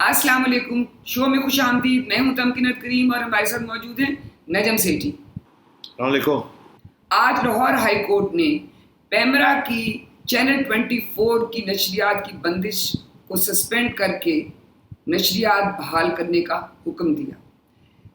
السلام علیکم. شو میں خوش آمدید. میں ہوں تمکنت کریم اور ہمارے ساتھ موجود ہیں نجم سیٹھی. السلام علیکم. آج لاہور ہائی کورٹ نے پیمرا کی چینل 24 کی نشریات کی بندش کو سسپینڈ کر کے نشریات بحال کرنے کا حکم دیا.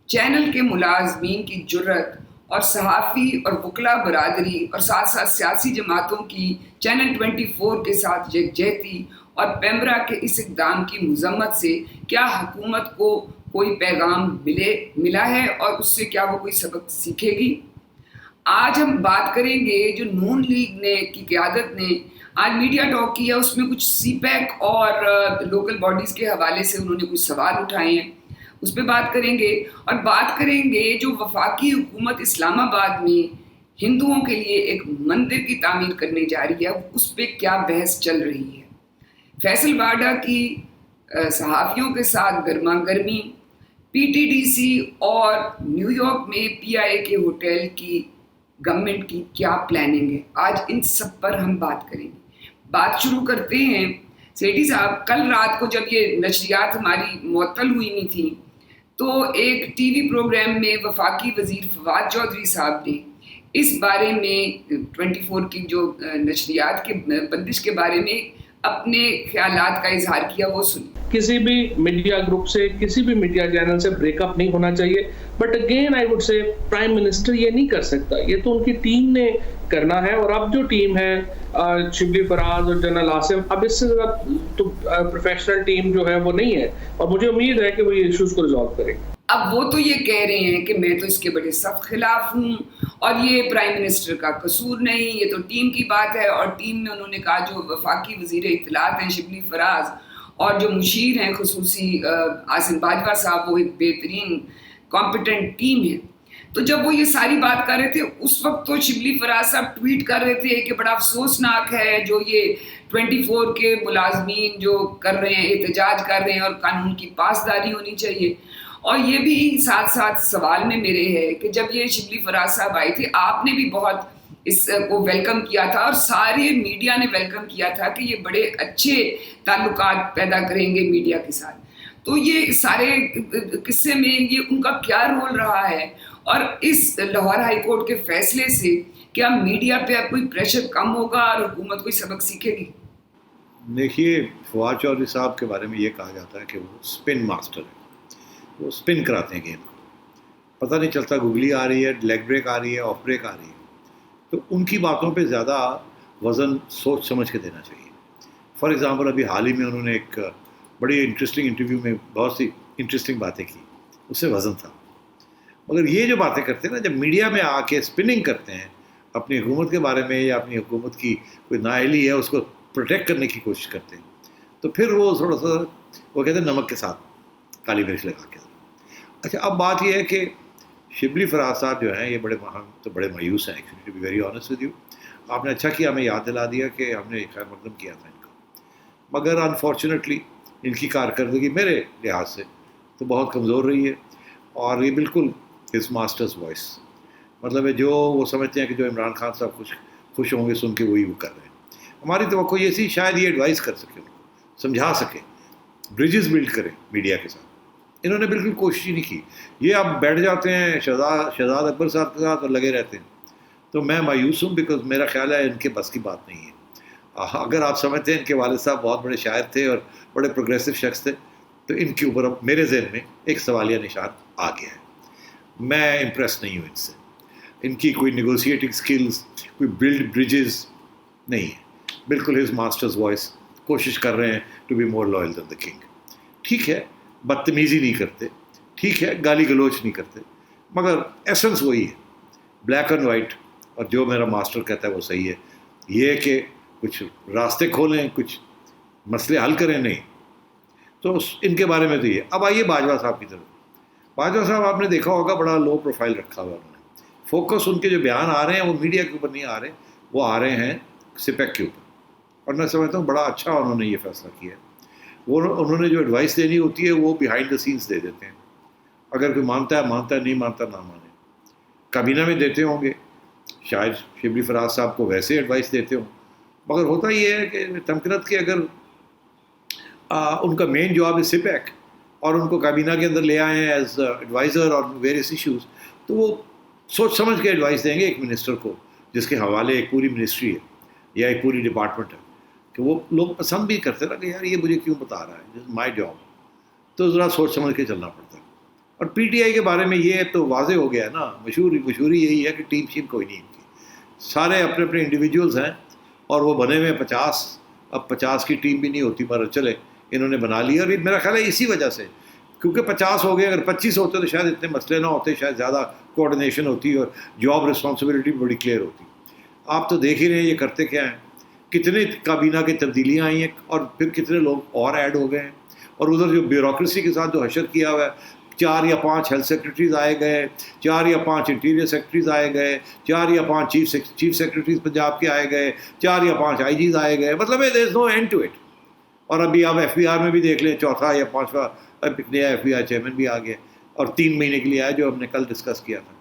چینل کے ملازمین کی جرت اور صحافی اور وکلا برادری اور ساتھ ساتھ سیاسی جماعتوں کی چینل 24 کے ساتھ یکجہتی اور پیمرا کے اس اقدام کی مذمت سے کیا حکومت کو کوئی پیغام ملا ہے اور اس سے کیا وہ کوئی سبق سیکھے گی؟ آج ہم بات کریں گے جو نون لیگ کی قیادت نے آج میڈیا ٹاک کیا، اس میں کچھ سی پیک اور لوکل باڈیز کے حوالے سے انہوں نے کچھ سوال اٹھائے ہیں، اس پہ بات کریں گے. اور بات کریں گے جو وفاقی حکومت اسلام آباد میں ہندوؤں کے لیے ایک مندر کی تعمیر کرنے جا رہی ہے، اس پہ کیا بحث چل رہی ہے. فیصل واڈا کی صحافیوں کے ساتھ گرما گرمی، پی ٹی ڈی سی اور نیو یارک میں پی آئی اے کے ہوٹل کی گورنمنٹ کی کیا پلاننگ ہے، آج ان سب پر ہم بات کریں گے. بات شروع کرتے ہیں. سیٹھی صاحب، کل رات کو جب یہ نشریات ہماری معطل ہوئی نہیں تھیں تو ایک ٹی وی پروگرام میں وفاقی وزیر فواد چودھری صاحب نے اس بارے میں 24 کی جو نشریات کے بندش کے بارے میں اپنے خیالات کا اظہار کیا. وہ سنیں. کسی بھی میڈیا گروپ سے، کسی بھی میڈیا چینل سے بریک اپ نہیں ہونا چاہیے. But again I would say prime minister یہ نہیں کر سکتا، یہ تو ان کی ٹیم نے کرنا ہے. اور اب جو ٹیم ہے شبلی فراز اور جنرل عاصم، اب اس سے تو پروفیشنل ٹیم جو ہے وہ نہیں ہے، اور مجھے امید ہے کہ وہ یہ ایشوز کو ریزالو کرے گا. اب وہ تو یہ کہہ رہے ہیں کہ میں تو اس کے بڑے سخت خلاف ہوں اور یہ پرائم منسٹر کا قصور نہیں، یہ تو ٹیم کی بات ہے. اور ٹیم میں انہوں نے کہا جو وفاقی وزیر اطلاعات ہیں شبلی فراز اور جو مشیر ہیں خصوصی عاصم باجوہ صاحب، وہ ایک بہترین کمپیٹنٹ ٹیم ہے. تو جب وہ یہ ساری بات کر رہے تھے اس وقت تو شبلی فراز صاحب ٹویٹ کر رہے تھے کہ بڑا افسوسناک ہے جو یہ 24 کے ملازمین جو کر رہے ہیں، احتجاج کر رہے ہیں اور قانون کی پاسداری ہونی چاہیے. اور یہ بھی ساتھ ساتھ سوال میں میرے ہے کہ جب یہ شبلی فراز صاحب آئے تھے آپ نے بھی بہت اس کو ویلکم کیا تھا اور سارے میڈیا نے ویلکم کیا تھا کہ یہ بڑے اچھے تعلقات پیدا کریں گے میڈیا کے ساتھ. تو یہ سارے قصے میں یہ ان کا کیا رول رہا ہے اور اس لاہور ہائی کورٹ کے فیصلے سے کیا میڈیا پہ اب کوئی پریشر کم ہوگا اور حکومت کوئی سبق سیکھے گی؟ دیکھیے، فواد چودھری صاحب کے بارے میں یہ کہا جاتا ہے کہ وہ اسپن ماسٹر ہے، وہ اسپن کراتے ہیں گیم کو، پتہ نہیں چلتا گگلی آ رہی ہے، لیگ بریک آ رہی ہے، آف بریک آ رہی ہے. تو ان کی باتوں پہ زیادہ وزن سوچ سمجھ کے دینا چاہیے. فار ایگزامپل ابھی حال ہی میں انہوں نے ایک بڑی انٹرسٹنگ انٹرویو میں بہت سی انٹرسٹنگ باتیں کی، اس سے وزن تھا. مگر یہ جو باتیں کرتے ہیں نا، جب میڈیا میں آ کے اسپننگ کرتے ہیں اپنی حکومت کے بارے میں یا اپنی حکومت کی کوئی نااہلی ہے اس کو پروٹیکٹ کرنے کی کوشش کرتے ہیں، تو پھر وہ تھوڑا سا وہ کہتے ہیں نمک کے ساتھ کالی مرچ لگا کے. اچھا، اب بات یہ ہے کہ شبلی فراز صاحب جو ہیں یہ بڑے مایوس ہیں actually, to be very honest with you. آپ نے اچھا کیا ہمیں یاد دلا دیا کہ ہم نے خیر مقدم کیا تھا ان کا. مگر انفارچونیٹلی ان کی کارکردگی میرے لحاظ سے تو بہت کمزور رہی ہے، اور یہ بالکل ہز ماسٹرز وائس، مطلب ہے جو وہ سمجھتے ہیں کہ جو عمران خان صاحب خوش ہوں گے سن کے وہی وہ کر رہے ہیں. ہماری توقع یہ سی شاید یہ ایڈوائز کر سکے، ان کو سمجھا سکے، بریجز بلڈ کریں میڈیا کے ساتھ. انہوں نے بالکل کوشش ہی نہیں کی. یہ اب بیٹھ جاتے ہیں شہزاد اکبر صاحب کے ساتھ اور لگے رہتے ہیں. تو میں مایوس ہوں، بیکاز میرا خیال ہے ان کے بس کی بات نہیں ہے. اگر آپ سمجھتے ہیں ان کے والد صاحب بہت بڑے شاعر تھے اور بڑے پروگریسو شخص تھے تو ان کے اوپر اب میرے ذہن میں ایک سوالیہ نشان آ گیا ہے. میں امپریس نہیں ہوں ان سے. ان کی کوئی نیگوسیٹنگ سکلز، کوئی بلڈ بریجز نہیں ہے. بالکل ہز ماسٹرز وائس، کوشش کر رہے ہیں to be more loyal than the king. ٹھیک ہے، بدتمیزی نہیں کرتے، ٹھیک ہے، گالی گلوچ نہیں کرتے، مگر ایسنس وہی ہے، بلیک اینڈ وائٹ. اور جو میرا ماسٹر کہتا ہے وہ صحیح ہے. یہ کہ کچھ راستے کھولیں، کچھ مسئلے حل کریں، نہیں. تو ان کے بارے میں تو یہ. اب آئیے باجوہ صاحب کی طرف. باجوہ صاحب آپ نے دیکھا ہوگا بڑا لو پروفائل رکھا ہوا انہوں نے. فوکس ان کے جو بیان آ رہے ہیں وہ میڈیا کے اوپر نہیں آ رہے، وہ آ رہے ہیں سپیک کے اوپر. اور میں سمجھتا ہوں بڑا اچھا انہوں نے یہ فیصلہ کیا ہے. وہ انہوں نے جو ایڈوائس دینی ہوتی ہے وہ بیہائنڈ دا سینس دے دیتے ہیں. اگر کوئی مانتا ہے، نہیں مانتا نہ مانے. کابینہ میں دیتے ہوں گے، شاید شبلی فراز صاحب کو ویسے ایڈوائس دیتے ہوں. مگر ہوتا یہ ہے کہ تمکنت کے اگر ان کا مین جاب ہے سپیک اور ان کو کابینہ کے اندر لے آئے ہیں ایز ایڈوائزر اور ویریس ایشوز، تو وہ سوچ سمجھ کے ایڈوائس دیں گے ایک منسٹر کو جس کے حوالے ایک پوری منسٹری ہے یا ایک پوری ڈپارٹمنٹ ہے، کہ وہ لوگ پسند بھی کرتے نا کہ یار یہ مجھے کیوں بتا رہا ہے، مائی جاب، تو ذرا سوچ سمجھ کے چلنا پڑتا ہے۔ اور پی ٹی آئی کے بارے میں یہ تو واضح ہو گیا ہے نا، مشہوری یہی ہے کہ ٹیم شیم کوئی نہیں ان کی، سارے اپنے اپنے انڈیویجولز ہیں اور وہ بنے ہوئے 50، اب 50 کی ٹیم بھی نہیں ہوتی، پر چلے انہوں نے بنا لی، اور میرا خیال ہے اسی وجہ سے، کیونکہ 50 ہو گئے، اگر 25 ہوتے تو شاید اتنے مسئلے نہ ہوتے، شاید زیادہ کوآرڈینیشن ہوتی اور جاب رسپانسبلٹی بھی بڑی کلیئر ہوتی۔ آپ تو دیکھ ہی رہے ہیں یہ کرتے کیا ہیں، کتنے کابینہ کی تبدیلیاں آئی ہیں اور پھر کتنے لوگ اور ایڈ ہو گئے ہیں، اور ادھر جو بیوروکریسی کے ساتھ جو حشر کیا ہوا ہے، 4 یا 5 ہیلتھ سیکرٹریز آئے گئے، 4 یا 5 انٹیریئر سیکرٹریز آئے گئے، 4 یا 5 چیف سیکرٹریز پنجاب کے آئے گئے، 4 یا 5 آئی جیز آئے گئے، مطلب دیر از نو اینڈ ٹو اٹ۔ اور ابھی آپ ایف بی آر میں بھی دیکھ لیں، 4تھا یا 5واں نیا ایف بی آر چیئرمین بھی آ گیا، اور 3 مہینے کے لیے آیا، جو ہم نے کل ڈسکس کیا تھا۔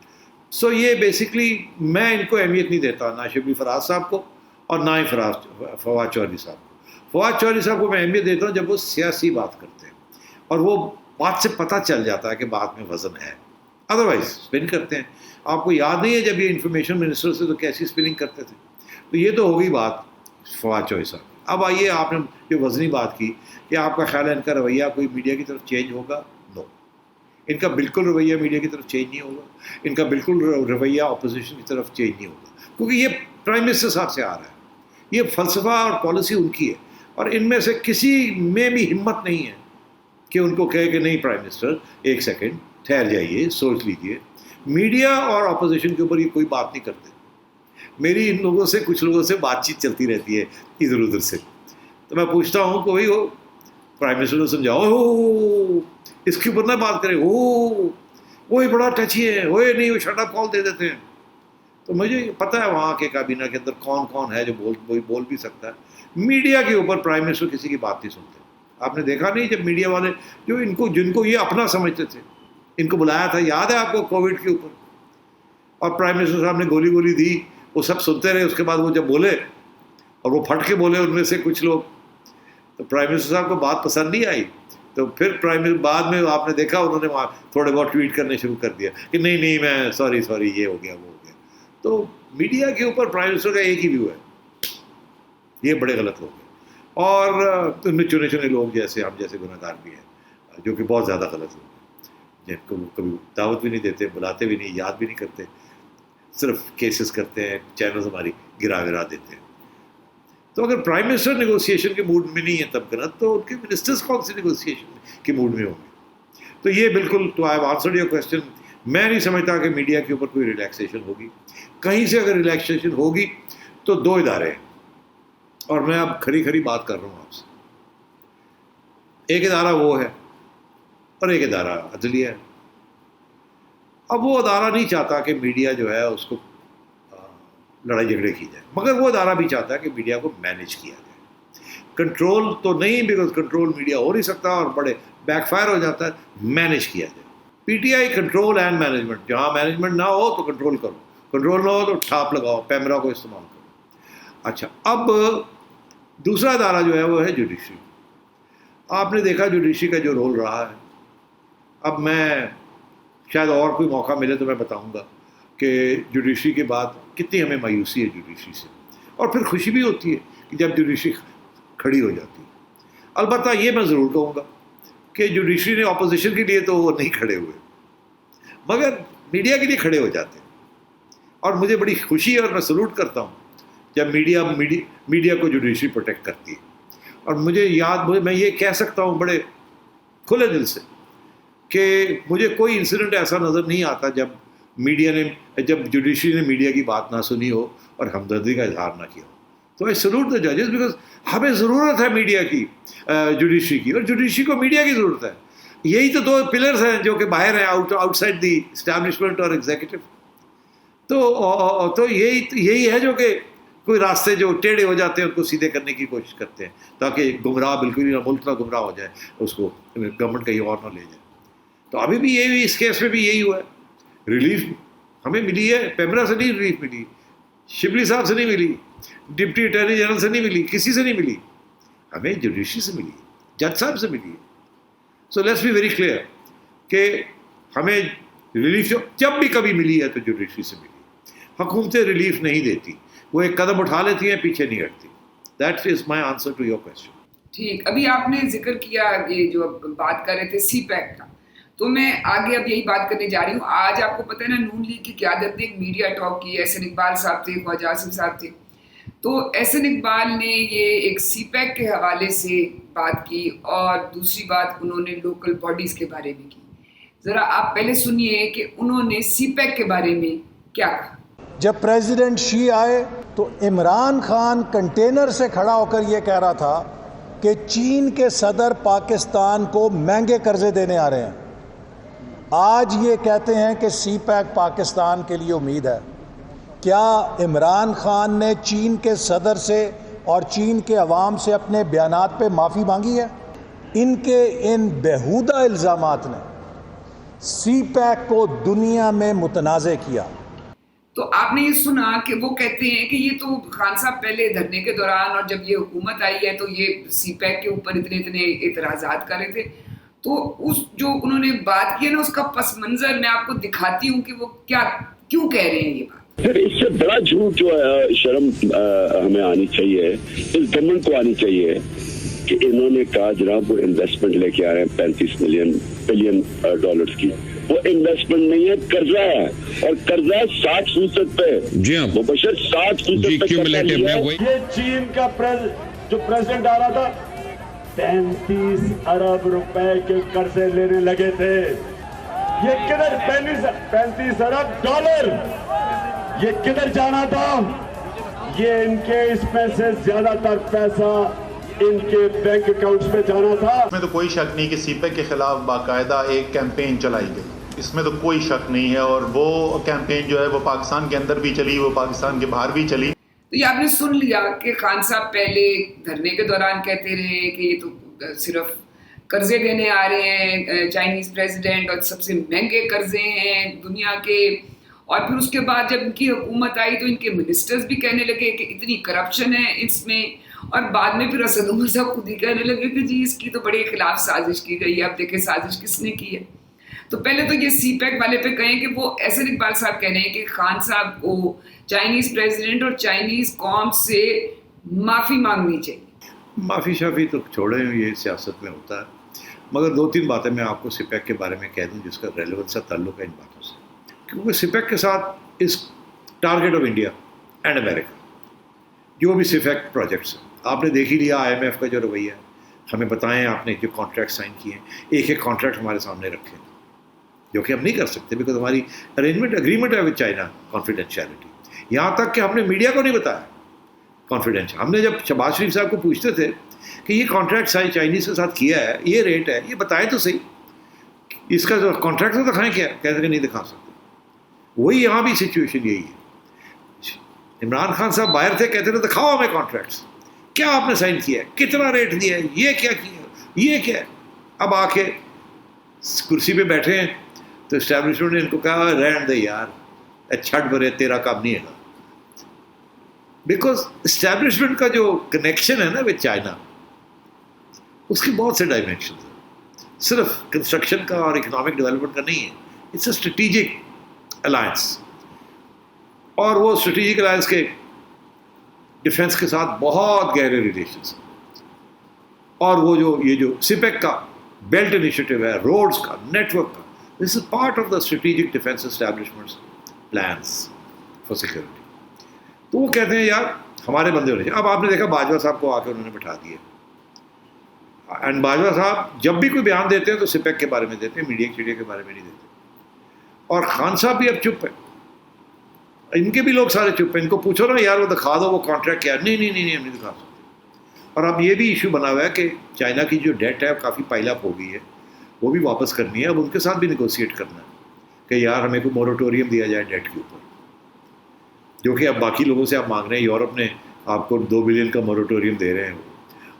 سو یہ بیسکلی میں ان کو اہمیت نہیں دیتا، نہ شبلی فراز صاحب کو اور نہ ہی فواد چودھری صاحب کو۔ فواد چودھری صاحب کو میں اہمیت دیتا ہوں جب وہ سیاسی بات کرتے ہیں اور وہ بات سے پتہ چل جاتا ہے کہ بات میں وزن ہے، ادروائز اسپن کرتے ہیں۔ آپ کو یاد نہیں ہے جب یہ انفارمیشن منسٹر سے تو کیسی اسپننگ کرتے تھے؟ تو یہ تو ہو گئی بات فواد چودھری صاحب۔ اب آئیے، آپ نے جو وزنی بات کی کہ آپ کا خیال ہے ان کا رویہ کوئی میڈیا کی طرف چینج ہوگا؟ نو، ان کا بالکل رویہ میڈیا کی طرف چینج نہیں ہوگا، ان کا بالکل رویہ اپوزیشن کی طرف چینج نہیں ہوگا، کیونکہ یہ پرائم منسٹر صاحب سے آ رہا ہے، یہ فلسفہ اور پالیسی ان کی ہے، اور ان میں سے کسی میں بھی ہمت نہیں ہے کہ ان کو کہے کہ نہیں پرائم منسٹر ایک سیکنڈ ٹھہر جائیے، سوچ لیجیے۔ میڈیا اور اپوزیشن کے اوپر یہ کوئی بات نہیں کرتے، میری ان لوگوں سے، کچھ لوگوں سے بات چیت چلتی رہتی ہے ادھر ادھر سے، تو میں پوچھتا ہوں کہ بھائی وہ پرائم منسٹر کو سمجھاؤ، اس کے اوپر نہ بات کریں، وہی بڑا ٹچی ہے، وہ نہیں، وہ شٹ اپ کال دے دیتے ہیں۔ تو مجھے پتہ ہے وہاں کے کابینہ کے اندر کون کون ہے جو بول بھی سکتا ہے۔ میڈیا کے اوپر پرائم منسٹر کسی کی بات نہیں سنتے۔ آپ نے دیکھا نہیں جب میڈیا والے جو جن کو یہ اپنا سمجھتے تھے، ان کو بلایا تھا، یاد ہے آپ کو کووڈ کے اوپر، اور پرائم منسٹر صاحب نے گولی دی، وہ سب سنتے رہے، اس کے بعد وہ جب بولے اور وہ پھٹ کے بولے ان میں سے کچھ لوگ، تو پرائم منسٹر صاحب کو بات پسند نہیں آئی، تو پھر بعد میں آپ نے دیکھا انہوں نے تھوڑے بہت ٹویٹ کرنے شروع کر دیا کہ نہیں میں سوری یہ ہو گیا وہ ہو گیا۔ تو میڈیا کے اوپر پرائم منسٹر کا ایک ہی ویو ہے، یہ بڑے غلط لوگ ہیں، اور ان میں چنے لوگ جیسے ہم جیسے گناہ گار بھی ہیں، جو کہ بہت زیادہ غلط لوگ ہیں، جن کو کبھی دعوت بھی نہیں دیتے، بلاتے بھی نہیں، یاد بھی نہیں کرتے، صرف کیسز کرتے ہیں، چینلز ہماری گرا دیتے ہیں۔ تو اگر پرائم منسٹر نیگوسیشن کے موڈ میں نہیں ہے تب کرنا، تو ان کے منسٹرز کون سی نیگوسیشن کے موڈ میں ہوں گے؟ تو یہ بالکل، تو I have answered your question, میں نہیں سمجھتا کہ میڈیا کے اوپر کوئی ریلیکسیشن ہوگی، کہیں سے اگر ریلیکسیشن ہوگی تو 2 ادارے ہیں، اور میں اب کھری بات کر رہا ہوں آپ سے۔ ایک ادارہ وہ ہے اور ایک ادارہ عدلیہ ہے۔ اب وہ ادارہ نہیں چاہتا کہ میڈیا جو ہے اس کو لڑائی جھگڑے کی جائے، مگر وہ ادارہ بھی چاہتا ہے کہ میڈیا کو مینیج کیا جائے، کنٹرول تو نہیں، بیکاز کنٹرول میڈیا ہو نہیں سکتا اور بڑے بیک فائر ہو جاتا ہے، مینیج کیا جائے۔ P T I control and management, جہاں مینجمنٹ نہ ہو تو کنٹرول کرو، کنٹرول نہ ہو تو ٹھاپ لگاؤ، پیمرا کو استعمال کرو۔ اچھا، اب دوسرا ادارہ جو ہے وہ ہے جوڈیشری۔ آپ نے دیکھا جوڈیشری کا جو رول رہا ہے، اب میں شاید اور کوئی موقع ملے تو میں بتاؤں گا کہ جوڈیشری کے بعد کتنی ہمیں مایوسی ہے جوڈیشری سے، اور پھر خوشی بھی ہوتی ہے کہ جب جوڈیشری کھڑی ہو جاتی ہے۔ البتہ یہ میں ضرور کہوں گا کہ جوڈیشری نے اپوزیشن کے لیے تو وہ نہیں کھڑے ہوئے، مگر میڈیا کے لیے کھڑے ہو جاتے ہیں، اور مجھے بڑی خوشی ہے اور میں سلوٹ کرتا ہوں جب میڈیا کو جوڈیشری پروٹیکٹ کرتی ہے۔ اور مجھے میں یہ کہہ سکتا ہوں بڑے کھلے دل سے کہ مجھے کوئی انسیڈنٹ ایسا نظر نہیں آتا جب جوڈیشری نے میڈیا کی بات نہ سنی ہو اور ہمدردی کا اظہار نہ کیا ہو۔ تو آئی سلوٹ دا ججز، بیکاز ہمیں ضرورت ہے میڈیا کی، جوڈیشری کی، اور جوڈیشری کو میڈیا کی ضرورت ہے۔ یہی تو 2 پلرز ہیں جو کہ باہر ہیں، آؤٹ سائڈ دی اسٹیبلشمنٹ اور ایگزیکٹو۔ تو یہی ہے جو کہ کوئی راستے جو ٹیڑھے ہو جاتے ہیں ان کو سیدھے کرنے کی کوشش کرتے ہیں، تاکہ گمراہ بالکل ہی ملک نہ گمراہ ہو جائے، اس کو گورنمنٹ کہیں اور نہ لے جائے۔ تو ابھی بھی یہی، اس کیس میں بھی یہی ہوا ہے۔ ریلیف ہمیں ملی ہے، پیمرا سے نہیں ریلیف ملی، شبلی صاحب سے نہیں ملی، ڈپٹی اٹارنی جنرل سے نہیں ملی، کسی سے نہیں ملی، ہمیں جوڈیشری سے ملی۔ جج صاحب سے ملی ہے. So let's be very clear کہ ہمیں ریلیف جب بھی کبھی ملی ہے تو جوڈیشری سے ملی ہے. حکومتیں ریلیف نہیں دیتی, وہ ایک قدم اٹھا لیتی ہیں, پیچھے نہیں ہٹتی. That is my answer to your question. ٹھیک, ابھی آپ نے ذکر کیا یہ جو بات کر رہے تھے سی پیک کا, تو میں آگے اب یہی بات کرنے جا رہی ہوں. آج آپ کو پتہ ہے نا, نون لیگ کی قیادت نے ایک میڈیا ٹاک کی, احسن اقبال صاحب تھے, خواجہ آصف صاحب تھے. تو احسن اقبال نے یہ ایک سی پیک کے حوالے سے بات کی, اور دوسری بات انہوں نے لوکل باڈیز کے بارے میں کی. ذرا آپ پہلے سنیے کہ انہوں نے سی پیک کے بارے میں کیا کہا. جب پریزیڈنٹ شی آئے تو عمران خان کنٹینر سے کھڑا ہو کر یہ کہہ رہا تھا کہ چین کے صدر پاکستان کو مہنگے قرضے دینے آ رہے ہیں. آج یہ کہتے ہیں کہ سی پیک پاکستان کے لیے امید ہے. کیا عمران خان نے چین کے صدر سے اور چین کے عوام سے اپنے بیانات پہ معافی مانگی ہے؟ ان کے ان بیہودہ الزامات نے سی پیک کو دنیا میں متنازع کیا. تو آپ نے یہ سنا کہ وہ کہتے ہیں کہ یہ تو خان صاحب پہلے دھرنے کے دوران اور جب یہ حکومت آئی ہے تو یہ سی پیک کے اوپر اتنے اعتراضات کر رہے تھے. تو اس جو انہوں نے بات کی ہے نا, اس کا پس منظر میں آپ کو دکھاتی ہوں کہ وہ کیوں کہہ رہے ہیں یہ بات. پھر اس سے بڑا جھوٹ جو ہے, شرم ہمیں آنی چاہیے, اس گورنمنٹ کو آنی چاہیے کہ انہوں نے کہا جناب وہ انویسٹمنٹ لے کے آ رہے ہیں 35 بلین ڈالرز کی. وہ انویسٹمنٹ نہیں ہے, قرضہ ہے, اور قرضہ 60% پہ. جی ہاں, وہ بشر 60% پہ قرضہ لیا ہے. یہ چین کا جو پریزیڈنٹ آ رہا تھا 35 ارب روپے کے قرضے لینے لگے تھے. یہ کدھر 35 ارب ڈالر, یہ کدھر جانا تھا؟ یہ ان کے اس میں سے زیادہ تر پیسہ ان کے بینک اکاؤنٹس میں جانا تھا. اس میں تو کوئی شک نہیں کہ سی پیک کے خلاف باقاعدہ ایک کیمپین چلائی گئی, اس میں تو کوئی شک نہیں ہے. اور وہ کیمپین جو ہے وہ پاکستان کے اندر بھی چلی, وہ پاکستان کے باہر بھی چلی. تو یہ آپ نے سن لیا کہ خان صاحب پہلے دھرنے کے دوران کہتے رہے کہ یہ تو صرف قرضے دینے آ رہے ہیں چائنیز پریزیڈنٹ, اور سب سے مہنگے قرضے ہیں دنیا کے. اور پھر اس کے بعد جب ان کی حکومت آئی تو ان کے منسٹرز بھی کہنے لگے کہ اتنی کرپشن ہے اس میں. اور بعد میں پھر اسد عمر صاحب خود ہی کہنے لگے کہ جی اس کی تو بڑے خلاف سازش کی گئی ہے. اب دیکھیں سازش کس نے کی ہے. تو پہلے تو یہ سی پیک والے پہ کہیں کہ وہ احسن اقبال صاحب کہہ رہے ہیں کہ خان صاحب کو چائنیز پریزیڈنٹ اور چائنیز قوم سے معافی مانگنی چاہیے. معافی شافی تو چھوڑیں, یہ سیاست میں ہوتا ہے. مگر 2-3 باتیں میں آپ کو سی پیک کے بارے میں کہہ دوں جس کا ریلیونس سے تعلق ہے ان باتوں سے. کیونکہ سی پیک کے ساتھ اس ٹارگیٹ آف انڈیا اینڈ امریکہ جو بھی سی پیک پروجیکٹس ہیں, آپ نے دیکھ ہی لیا IMF کا جو رویہ ہے. ہمیں بتائیں آپ نے جو کانٹریکٹ سائن کیے ہیں, ایک کانٹریکٹ ہمارے سامنے رکھے جو کہ ہم نہیں کر سکتے بیکاز ہماری اگریمنٹ ہے وتھ چائنا کانفیڈینشیلٹی. یہاں تک کہ ہم نے میڈیا کو نہیں بتایا کانفیڈینشیل. ہم نے جب شہباز شریف صاحب کو پوچھتے تھے کہ یہ کانٹریکٹ سائن چائنیز کے ساتھ کیا ہے, یہ ریٹ ہے, یہ بتائیں تو صحیح, اس کا جو کانٹریکٹ تو دکھائیں, کیا کہتے کہ نہیں دکھا سکتے. وہی یہاں بھی سچویشن یہی ہے. عمران خان صاحب باہر تھے, کہتے تھے دکھاؤ ہمیں کانٹریکٹس, کیا آپ نے سائن کیا ہے, کتنا ریٹ دیا ہے, یہ کیا کیا, یہ کیا ہے. اب آ کے کرسی پہ بیٹھے ہیں تو اسٹیبلشمنٹ نے ان کو کہا رہن دے یار, چھٹ برے تیرا کام نہیں ہے. بیکاز اسٹیبلشمنٹ کا جو کنیکشن ہے نا وتھ چائنا, اس کی بہت سے ڈائمینشن ہیں, صرف کنسٹرکشن کا اور اکنامک ڈیولپمنٹ کا نہیں ہے. اٹس اے اسٹریٹجک الائنس, اور وہ اسٹریٹجک الائنس کے ڈیفنس کے ساتھ بہت گہرے ریلیشنس ہیں. اور وہ یہ جو سپیک کا بیلٹ انیشیٹو ہے, روڈز کا, نیٹ ورک کا, this is part of the strategic defence establishments plans for security. تو وہ کہتے ہیں یار ہمارے بندے ہونے چاہیے. اب آپ نے دیکھا باجوہ صاحب کو آ کے انہوں نے بٹھا دیا, اینڈ باجوہ صاحب جب بھی کوئی بیان دیتے ہیں تو سپیک کے بارے میں دیتے ہیں, میڈیا کے بارے میں نہیں دیتے. اور خان صاحب بھی اب چپ ہے, ان کے بھی لوگ سارے چپ ہیں. ان کو پوچھو نا یار وہ دکھا دو وہ کانٹریکٹ کیا, نہیں ہم نہیں دکھا سکتے. اور اب یہ بھی ایشو بنا ہوا ہے کہ چائنا کی جو ڈیٹ ہے کافی پائل اپ ہو گئی ہے, وہ بھی واپس کرنی ہے. اب ان کے ساتھ بھی نیگوسیٹ کرنا ہے کہ یار ہمیں کوئی موریٹوریم دیا جائے ڈیٹ کے اوپر, جو کہ اب باقی لوگوں سے آپ مانگ رہے ہیں. یورپ نے آپ کو 2 بلین کا موریٹوریم دے رہے ہیں,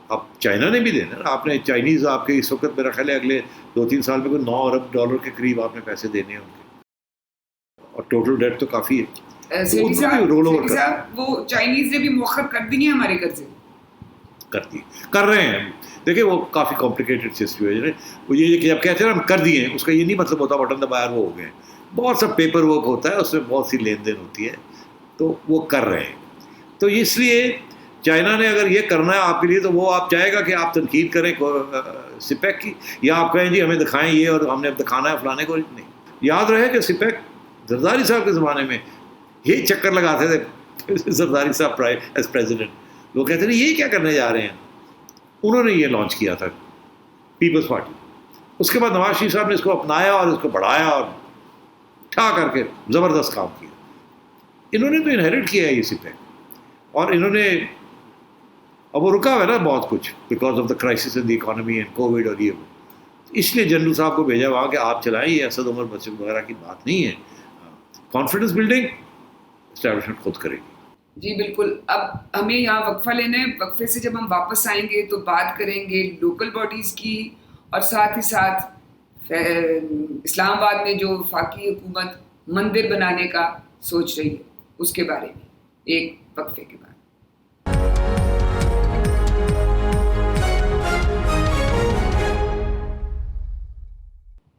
اب چائنا نے بھی دینا. آپ نے چائنیز آپ کے اس وقت میرا خیال ہے اگلے 2-3 سال میں کوئی 9 ارب ڈالر کے قریب آپ نے پیسے دینے ہیں ان کے, اور ٹوٹل ڈیٹ تو کافی ہے. وہ چائنیز نے بھی موخر کر دی ہیں ہمارے قرضے, کر رہے ہیں. دیکھیں وہ کافی کمپلیکیٹڈ سچویشن ہے. وہ یہ کہ جب کہتے ہیں نا ہم کر دیے ہیں، اس کا یہ نہیں مطلب ہوتا بٹن دبایا وہ ہو گئے. بہت سا پیپر ورک ہوتا ہے، اس میں بہت سی لین دین ہوتی ہے، تو وہ کر رہے ہیں. تو اس لیے چائنا نے اگر یہ کرنا ہے آپ کے لیے تو وہ آپ چاہے گا کہ آپ تنقید کریں سپیک کی، یا آپ کہیں جی ہمیں دکھائیں یہ اور ہم نے اب دکھانا ہے فلانے کو. نہیں، یاد رہے کہ سپیک زرداری صاحب کے زمانے میں یہی چکر لگاتے تھے زرداری صاحب ایز پریزیڈنٹ. لوگ کہتے ہیں یہ کیا کرنے جا رہے ہیں. انہوں نے یہ لانچ کیا تھا پیپلز پارٹی. اس کے بعد نواز شریف صاحب نے اس کو اپنایا اور اس کو بڑھایا اور ٹھا کر کے زبردست کام کیا. انہوں نے تو انہیریٹ کیا ہے یہ سپیک، اور انہوں نے اب وہ رکا ہوا ہے نا بہت کچھ because of the crisis in the economy and Covid اور یہ وہ. اس لیے جنرل صاحب کو بھیجا وہاں کہ آپ چلائیں، یہ اسد عمر بچے وغیرہ کی بات نہیں ہے. کانفیڈنس بلڈنگ اسٹیبلشمنٹ خود کرے گی. جی بالکل. اب ہمیں یہاں وقفہ لینا ہے. وقفے سے جب ہم واپس آئیں گے تو بات کریں گے لوکل باڈیز کی، اور ساتھ ہی ساتھ اسلام آباد میں جو وفاقی حکومت مندر بنانے کا سوچ رہی ہے اس کے بارے میں ایک وقفے کے بعد.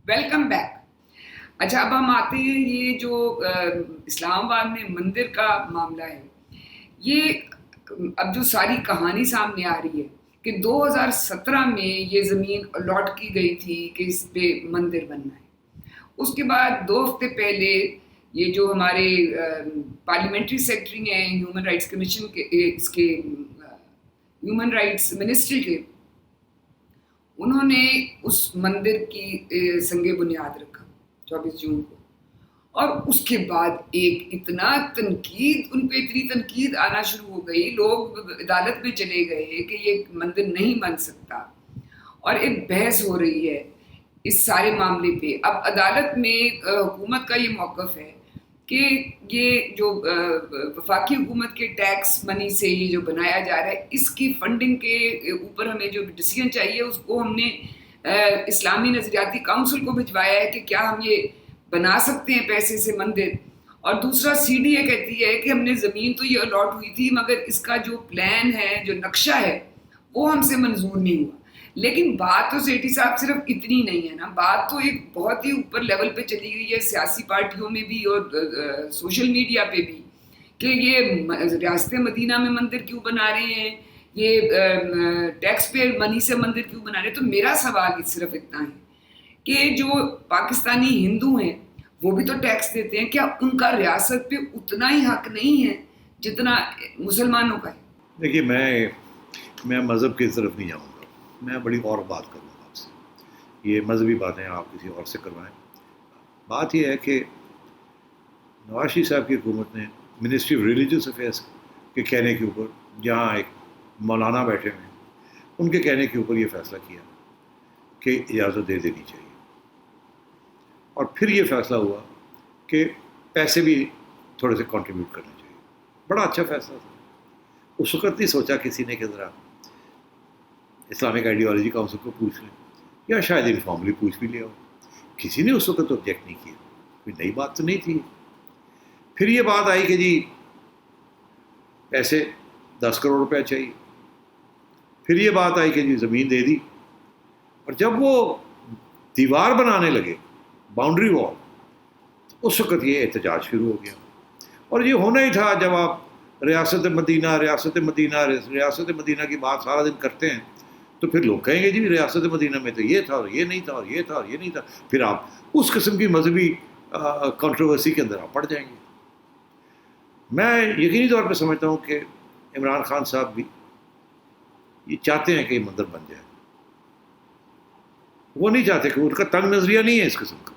Welcome back. اچھا، اب ہم آتے ہیں یہ جو اسلام آباد میں مندر کا معاملہ ہے، یہ اب جو ساری کہانی سامنے آ رہی ہے کہ 2017 میں یہ زمین الاٹ کی گئی تھی کہ اس پہ مندر بننا ہے. اس کے بعد 2 ہفتے پہلے یہ جو ہمارے پارلیمنٹری سیکرٹری ہیں ہیومن رائٹس کمیشن کے، اس کے ہیومن رائٹس منسٹری کے، انہوں نے اس مندر کی سنگ بنیاد رکھا 24 جون کو. اور اس کے بعد ایک اتنا تنقید، ان پہ اتنی تنقید آنا شروع ہو گئی، لوگ عدالت میں چلے گئے کہ یہ مندر نہیں بن سکتا، اور ایک بحث ہو رہی ہے اس سارے معاملے پہ. اب عدالت میں حکومت کا یہ موقف ہے کہ یہ جو وفاقی حکومت کے ٹیکس منی سے یہ جو بنایا جا رہا ہے، اس کی فنڈنگ کے اوپر ہمیں جو ڈیسیجن چاہیے اس کو ہم نے اسلامی نظریاتی کاؤنسل کو بھجوایا ہے کہ کیا ہم یہ بنا سکتے ہیں پیسے سے مندر. اور دوسرا CDA کہتی ہے کہ ہم نے زمین تو یہ الاٹ ہوئی تھی مگر اس کا جو پلان ہے، جو نقشہ ہے، وہ ہم سے منظور نہیں ہوا. لیکن بات تو سیٹھی صاحب صرف اتنی نہیں ہے نا، بات تو ایک بہت ہی اوپر لیول پہ چلی گئی ہے سیاسی پارٹیوں میں بھی اور سوشل میڈیا پہ بھی، کہ یہ ریاست مدینہ میں مندر کیوں بنا رہے ہیں، یہ ٹیکس پیئر منی سے مندر کیوں بنا رہے ہیں. تو میرا سوال صرف اتنا ہے کہ جو پاکستانی ہندو ہیں وہ بھی تو ٹیکس دیتے ہیں، کیا ان کا ریاست پہ اتنا ہی حق نہیں ہے جتنا مسلمانوں کا ہے؟ دیکھیے میں مذہب کی طرف نہیں جاؤں گا، میں بڑی اور بات کروں گا آپ سے. یہ مذہبی باتیں آپ کسی اور سے کروائیں. بات یہ ہے کہ نواز شریف صاحب کی حکومت نے منسٹری آف ریلیجیس افیئرس کے کہنے کے اوپر، جہاں ایک مولانا بیٹھے ہوئے ہیں، ان کے کہنے کے اوپر یہ فیصلہ کیا کہ اجازت دے دینی چاہیے. اور پھر یہ فیصلہ ہوا کہ پیسے بھی تھوڑے سے کنٹریبیوٹ کرنے چاہیے. بڑا اچھا فیصلہ تھا. اس وقت نہیں سوچا کسی نے کہ ذرا اسلامک آئیڈیالوجی کاؤنسل کو پوچھ لیں، یا شاید انفارملی پوچھ بھی لیا ہو. کسی نے اس وقت آبجیکٹ نہیں کیا، کوئی نئی بات تو نہیں تھی. پھر یہ بات آئی کہ جی پیسے 10 کروڑ روپے چاہیے. پھر یہ بات آئی کہ جی زمین دے دی. اور جب وہ دیوار بنانے لگے، باؤنڈری وال، اس وقت یہ احتجاج شروع ہو گیا. اور یہ ہونا ہی تھا. جب آپ ریاست مدینہ کی بات سارا دن کرتے ہیں تو پھر لوگ کہیں گے جی ریاست مدینہ میں تو یہ تھا اور یہ نہیں تھا اور یہ تھا اور یہ نہیں تھا. پھر آپ اس قسم کی مذہبی کنٹروورسی کے اندر آپ پڑ جائیں گے. میں یقینی طور پہ سمجھتا ہوں کہ عمران خان صاحب بھی یہ چاہتے ہیں کہ یہ مندر بن جائے. وہ نہیں چاہتے، کہ ان کا تنگ نظریہ نہیں ہے اس قسم کا.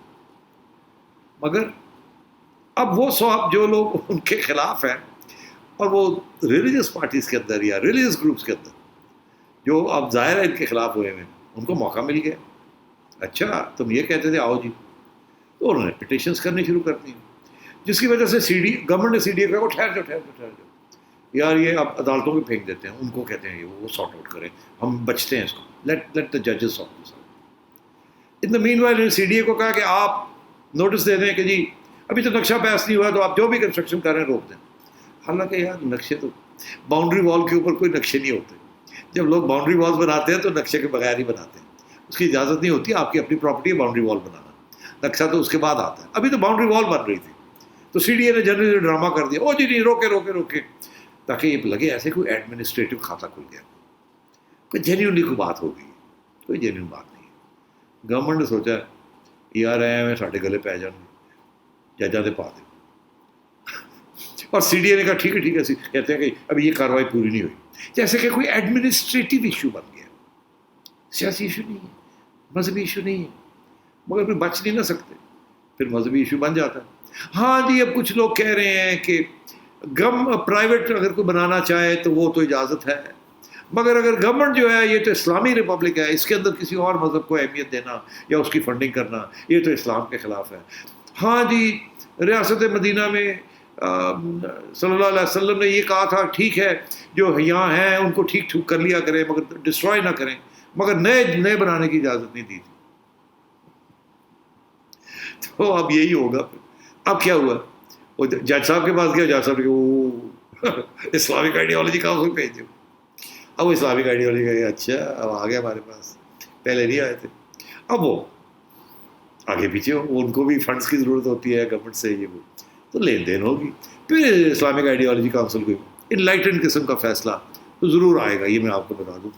مگر اب وہ سواب جو لوگ ان کے خلاف ہیں، اور وہ ریلیجیس پارٹیز کے اندر یا ریلیجیس گروپس کے اندر جو اب ظاہر ہے ان کے خلاف ہوئے ہیں، ان کو موقع مل گیا. اچھا تم یہ کہتے تھے آؤ جی، تو انہوں نے پٹیشنس کرنی شروع کر دی، جس کی وجہ سے گورنمنٹ نے CDA کہا ٹھہر جاؤ یار، یہ آپ عدالتوں میں پھینک دیتے ہیں، ان کو کہتے ہیں وہ سارٹ آؤٹ کریں، ہم بچتے ہیں اس کو، لیٹ دا ججز sort this out. In the meanwhile CDA کو کہا کہ آپ نوٹس دے دیں کہ جی ابھی تو نقشہ پیس نہیں ہوا، تو آپ جو بھی کنسٹرکشن کر رہے ہیں روک دیں. حالانکہ یار نقشے تو باؤنڈری وال کے اوپر کوئی نقشے نہیں ہوتے. جب لوگ باؤنڈری والز بناتے ہیں تو نقشے کے بغیر ہی بناتے ہیں, اس کی اجازت نہیں ہوتی آپ کی اپنی پراپرٹی ہے باؤنڈری وال بنانا, نقشہ تو اس کے بعد آتا ہے. ابھی تو باؤنڈری وال بن رہی تھی تو سی ڈی اے نے جنرلی ڈرامہ کر دیا, او جی نہیں روکے, تاکہ یہ لگے ایسے کوئی ایڈمنسٹریٹو کھاتا کھل گیا, کوئی جینیونلی کوئی بات ہو گئی, کوئی جینیون بات نہیں ہے. گورنمنٹ نے سوچا یار میں ساڈے گلے پی جان گے, ججاں دے پا دیں, اور سی ڈی اے نے کہا ٹھیک ہے, کہتے ہیں کہ ابھی یہ کارروائی پوری نہیں ہوئی, جیسے کہ کوئی ایڈمنسٹریٹو ایشو بن گیا, سیاسی ایشو نہیں ہے, مذہبی ایشو نہیں ہے, مگر پھر بچ نہیں نہ سکتے, پھر مذہبی ایشو بن جاتا ہے. ہاں جی, اب کچھ لوگ کہہ رہے ہیں کہ پرائیویٹ اگر کوئی بنانا چاہے تو وہ تو اجازت ہے, مگر اگر گورنمنٹ جو ہے, یہ تو اسلامی ریپبلک ہے, اس کے اندر کسی اور مذہب کو اہمیت دینا یا اس کی فنڈنگ کرنا یہ تو اسلام کے خلاف ہے. ہاں جی, ریاست مدینہ میں صلی اللہ علیہ وسلم نے یہ کہا تھا ٹھیک ہے جو یہاں ہیں ان کو ٹھیک ٹھوک کر لیا کریں مگر ڈسٹرائے نہ کریں, مگر نئے بنانے کی اجازت نہیں دی تھی. تو اب یہی ہوگا. اب کیا ہوا, وہ جج صاحب کے پاس گیا, جج صاحب نے وہ اسلامک آئیڈیالوجی کاؤنسل بھیج دو. اب وہ اسلامک آئیڈیالوجی کا اچھا اب آ گیا ہمارے پاس, پہلے نہیں آئے تھے. اب وہ آگے پیچھے ان کو بھی فنڈس کی ضرورت ہوتی ہے گورنمنٹ سے, یہ وہ تو لین دین ہوگی. پھر اسلامک آئیڈیالوجی کاؤنسل کو انلائٹن قسم کا فیصلہ تو ضرور آئے گا, یہ میں آپ کو بتا دوں.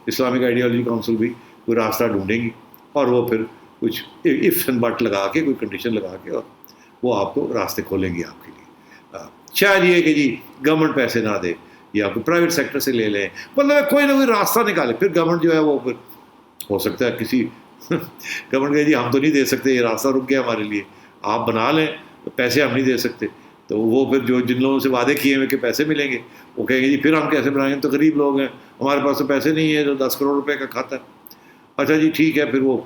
اسلامک آئیڈیالوجی کاؤنسل بھی کوئی راستہ ڈھونڈیں گی اور وہ پھر کچھ اف اینڈ بٹ لگا کے کوئی کنڈیشن لگا کے اور وہ آپ کو راستے کھولیں گی آپ کے لیے. شاید یہ کہ جی گورنمنٹ پیسے نہ دے یا کوئی پرائیویٹ سیکٹر سے لے لیں, مطلب کوئی نہ کوئی راستہ نکالے. پھر گورنمنٹ جو ہے وہ پھر ہو سکتا ہے کسی گورنمنٹ کہے جی ہم تو نہیں دے سکتے, یہ راستہ رک گیا ہمارے لیے, آپ بنا لیں, پیسے ہم نہیں دے سکتے. تو وہ پھر جو جن لوگوں سے وعدے کیے ہوئے کہ پیسے ملیں گے وہ کہیں گے جی پھر ہم کیسے بنائیں گے, تو غریب لوگ ہیں, ہمارے پاس تو پیسے نہیں ہیں, جو 10 کروڑ روپے کا کھاتا ہے. اچھا جی ٹھیک ہے, پھر وہ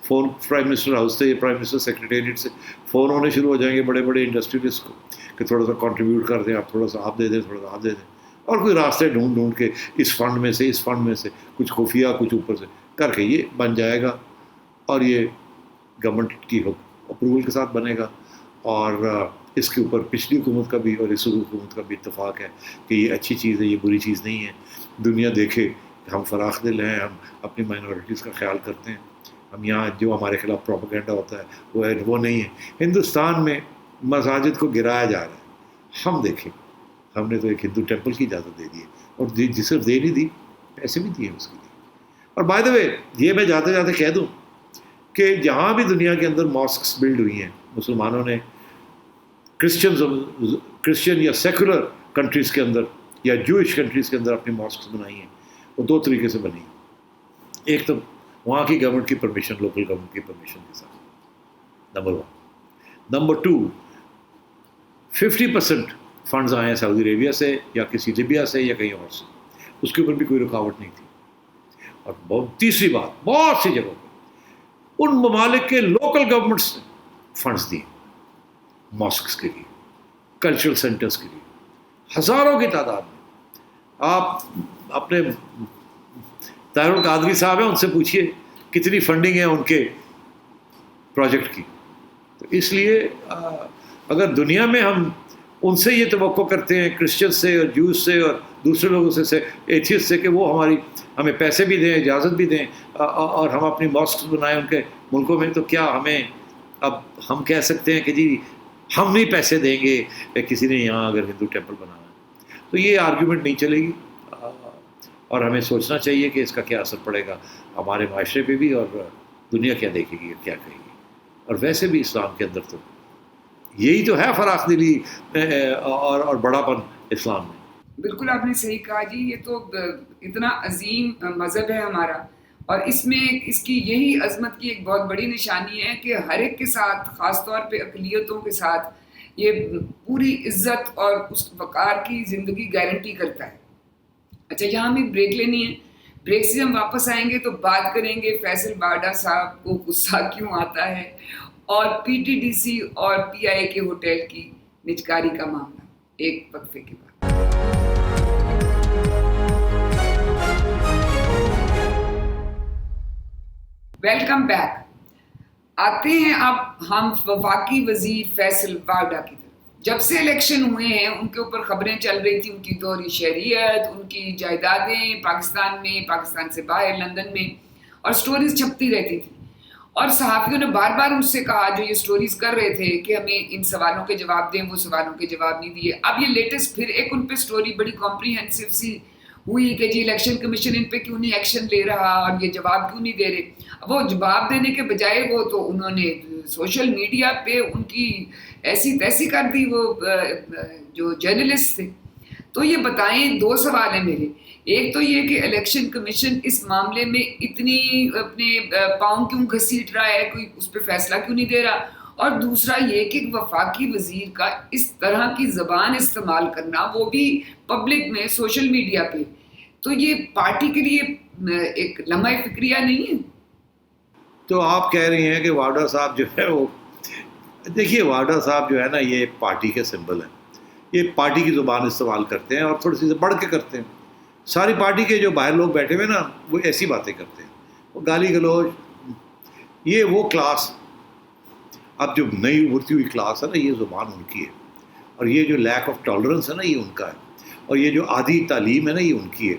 فون پرائم منسٹر ہاؤس سے, پرائم منسٹر سیکریٹریٹ سے فون ہونے شروع ہو جائیں گے بڑے بڑے انڈسٹریلسٹ کو کہ تھوڑا سا کنٹریبیوٹ کر دیں آپ, تھوڑا سا آپ دے دیں, تھوڑا سا آپ دے دیں, اور کوئی راستے ڈھونڈ کے اس فنڈ میں سے کچھ خفیہ کچھ اوپر سے کر کے یہ بن جائے گا, اور یہ گورنمنٹ کی اپروول کے ساتھ بنے گا. اور اس کے اوپر پچھلی حکومت کا بھی اور اس حکومت کا بھی اتفاق ہے کہ یہ اچھی چیز ہے, یہ بری چیز نہیں ہے. دنیا دیکھے ہم فراخ دل ہیں, ہم اپنی مائنورٹیز کا خیال کرتے ہیں, ہم یہاں جو ہمارے خلاف پروپیگنڈا ہوتا ہے وہ نہیں ہے. ہندوستان میں مساجد کو گرایا جا رہا ہے, ہم دیکھیں ہم نے تو ایک ہندو ٹیمپل کی اجازت دے دی ہے, اور جسے دے نہیں دی پیسے بھی دیے اس کے لیے. اور بائی دا وے یہ میں جاتے جاتے کہہ دوں کہ جہاں بھی دنیا کے اندر ماسکس بلڈ ہوئی ہیں, مسلمانوں نے کرسچن یا سیکولر کنٹریز کے اندر یا جوئش کنٹریز کے اندر اپنی ماسکس بنائی ہیں, وہ 2 طریقے سے بنی ہیں. ایک تو وہاں کی گورنمنٹ کی پرمیشن, لوکل گورنمنٹ کی پرمیشن کے ساتھ, نمبر 1. نمبر 2, 50% فنڈز آئے ہیں سعودی عربیہ سے یا کسی لیبیا سے یا کہیں اور سے, اس کے اوپر بھی کوئی رکاوٹ نہیں تھی. اور تیسری بات, بہت سی جگہوں پہ ان ممالک کے لوکل گورنمنٹس نے فنڈز دیے ماسکس کے لیے, کلچرل سینٹرز کے لیے, ہزاروں کی تعداد میں. آپ اپنے طاہر القادری صاحب ہیں, ان سے پوچھیے کتنی فنڈنگ ہے ان کے پروجیکٹ کی. تو اس لیے اگر دنیا میں ہم ان سے یہ توقع کرتے ہیں, کرسچن سے اور جوز سے اور دوسرے لوگوں سے ایتھیسٹ سے, کہ وہ ہمیں پیسے بھی دیں, اجازت بھی دیں اور ہم اپنی ماسکس بنائیں ان کے ملکوں میں, تو کیا اب ہم کہہ سکتے ہیں کہ جی ہم نہیں پیسے دیں گے کسی نے یہاں اگر ہندو ٹیمپل بنانا ہے؟ تو یہ آرگیومنٹ نہیں چلے گی, اور ہمیں سوچنا چاہیے کہ اس کا کیا اثر پڑے گا ہمارے معاشرے پہ بھی, اور دنیا کیا دیکھے گی کیا کہے گی. اور ویسے بھی اسلام کے اندر تو یہی تو ہے فراخ دلی اور بڑا پن اسلام میں. بالکل آپ نے صحیح کہا جی, یہ تو اتنا عظیم مذہب ہے ہمارا, اور اس میں اس کی یہی عظمت کی ایک بہت بڑی نشانی ہے کہ ہر ایک کے ساتھ, خاص طور پہ اقلیتوں کے ساتھ, یہ پوری عزت اور اس وقار کی زندگی گارنٹی کرتا ہے. اچھا, یہاں ہمیں بریک لینی ہے, بریک سے ہم واپس آئیں گے تو بات کریں گے فیصل باڈا صاحب کو غصہ کیوں آتا ہے, اور پی ٹی ڈی سی اور پی آئی اے کے ہوٹل کی نجکاری کا معاملہ, ایک وقفے کے بعد. Welcome back. آتے ہیں اب ہم وفاقی وزیر فیصل باڈا کی طرف. جب سے الیکشن ہوئے ہیں ان کے اوپر خبریں چل رہی تھیں، ان کی دوہری شہریت، ان کی جائیدادیں پاکستان میں، پاکستان سے باہر لندن میں، اور سٹوریز چھپتی رہتی تھی. اور صحافیوں نے بار بار ان سے کہا جو یہ سٹوریز کر رہے تھے کہ ہمیں ان سوالوں کے جواب دیں، وہ سوالوں کے جواب نہیں دیے. اب یہ لیٹسٹ پھر ایک ان پہ سٹوری بڑی کمپریہنسو سی ہوئی کہ جی الیکشن کمیشن ان پہ کیوں نہیں ایکشن لے رہا اور یہ جواب کیوں نہیں دے رہے. وہ جواب دینے کے بجائے وہ تو انہوں نے سوشل میڈیا پہ ان کی ایسی تیسی کر دی وہ جو جرنلسٹ تھے. تو یہ بتائیں، دو سوال ہیں میرے. ایک تو یہ کہ الیکشن کمیشن اس معاملے میں اتنی اپنے پاؤں کیوں گھسیٹ رہا ہے، کوئی اس پہ فیصلہ کیوں نہیں دے رہا. اور دوسرا یہ کہ وفاقی وزیر کا اس طرح کی زبان استعمال کرنا، وہ بھی پبلک میں، سوشل میڈیا پہ، تو یہ پارٹی کے لیے ایک لمحہ فکریہ نہیں ہے. تو آپ کہہ رہی ہیں کہ واڈا صاحب جو ہے وہ، دیکھیے واڈا صاحب جو ہے نا یہ پارٹی کے سمبل ہیں، یہ پارٹی کی زبان استعمال کرتے ہیں اور تھوڑی سی بڑھ کے کرتے ہیں. ساری پارٹی کے جو باہر لوگ بیٹھے ہوئے نا وہ ایسی باتیں کرتے ہیں، وہ گالی گلوچ، یہ وہ کلاس، اب جو نئی ابھرتی ہوئی کلاس ہے نا یہ زبان ان کی ہے، اور یہ جو لیک آف ٹالرنس ہے نا یہ ان کا ہے، اور یہ جو آدھی تعلیم ہے نا یہ ان کی ہے.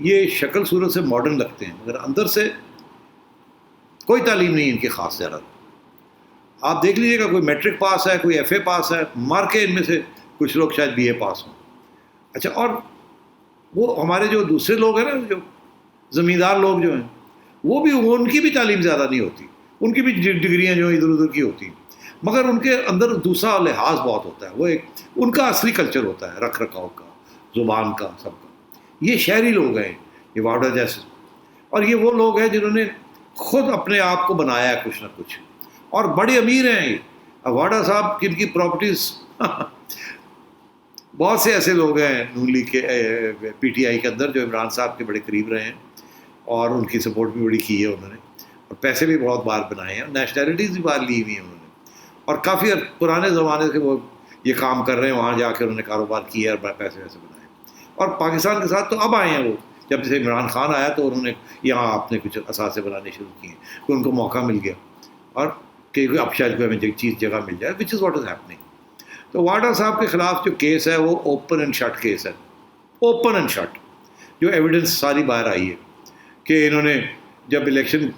یہ شکل صورت سے ماڈرن لگتے ہیں مگر اندر سے کوئی تعلیم نہیں ان کی خاص زیادہ. آپ دیکھ لیجیے گا کوئی میٹرک پاس ہے، کوئی ایف اے پاس ہے، مار کے ان میں سے کچھ لوگ شاید بی اے پاس ہوں. اچھا، اور وہ ہمارے جو دوسرے لوگ ہیں نا، جو زمیندار لوگ جو ہیں، وہ بھی ان کی بھی تعلیم زیادہ نہیں ہوتی، ان کی بھی ڈگریاں جو ادھر ادھر کی ہوتی ہیں، مگر ان کے اندر دوسرا لحاظ بہت ہوتا ہے. وہ ایک ان کا اصلی کلچر ہوتا ہے، رکھ رکھاؤ کا، زبان کا، سب کا. یہ شہری لوگ ہیں یہ واڈا جیسے، اور یہ وہ لوگ ہیں جنہوں نے خود اپنے آپ کو بنایا ہے کچھ نہ کچھ، اور بڑے امیر ہیں. یہ واڈا صاحب کی ان کی پراپرٹیز بہت سے ایسے لوگ ہیں نون لیگ کے، پی ٹی آئی کے اندر، جو عمران صاحب کے بڑے قریب رہے ہیں اور ان کی سپورٹ بھی بڑی کی ہے انہوں نے، اور پیسے بھی بہت بار بنائے ہیں، نیشنلٹیز بھی بار لی ہوئی ہیں انہوں نے، اور کافی پرانے زمانے سے وہ یہ کام کر رہے ہیں. وہاں جا کے انہوں نے کاروبار کیا اور پیسے ویسے بنائے، اور پاکستان کے ساتھ تو اب آئے ہیں وہ. جب سے عمران خان آیا تو انہوں نے یہاں اپنے کچھ اثاثے بنانے شروع کیے ہیں کہ ان کو موقع مل گیا، اور کہ اب شاید کوئی ہمیں چیز جگہ مل جائے، وچ از واٹ از ہیپننگ. تو واڈا صاحب کے خلاف جو کیس ہے وہ اوپن اینڈ شٹ کیس ہے، اوپن اینڈ شٹ. جو ایویڈنس ساری باہر آئی ہے کہ انہوں نے جب الیکشن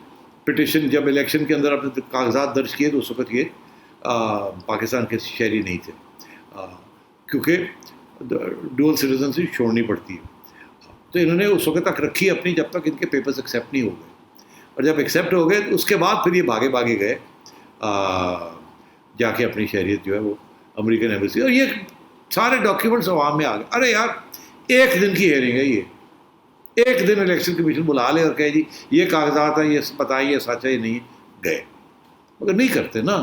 پٹیشن، جب الیکشن کے اندر اپنے کاغذات درج کیے تو اس وقت یہ پاکستان کے شہری نہیں تھے، کیونکہ ڈول سٹیزنشپ چھوڑنی پڑتی ہے. تو انہوں نے اس وقت تک رکھی اپنی جب تک ان کے پیپرز ایکسیپٹ نہیں ہو گئے، اور جب ایکسیپٹ ہو گئے اس کے بعد پھر یہ بھاگے گئے جا کے اپنی شہریت جو ہے وہ امریکن ایمبیسی، اور یہ سارے ڈاکیومنٹس عوام میں آ گئے. ارے یار، ایک دن کی ہیئرنگ ہے، یہ ایک دن الیکشن کمیشن بلا لے اور کہے جی یہ کاغذات ہیں، یہ بتائیں یہ سچ ہے یہ نہیں، گئے. مگر نہیں کرتے نا.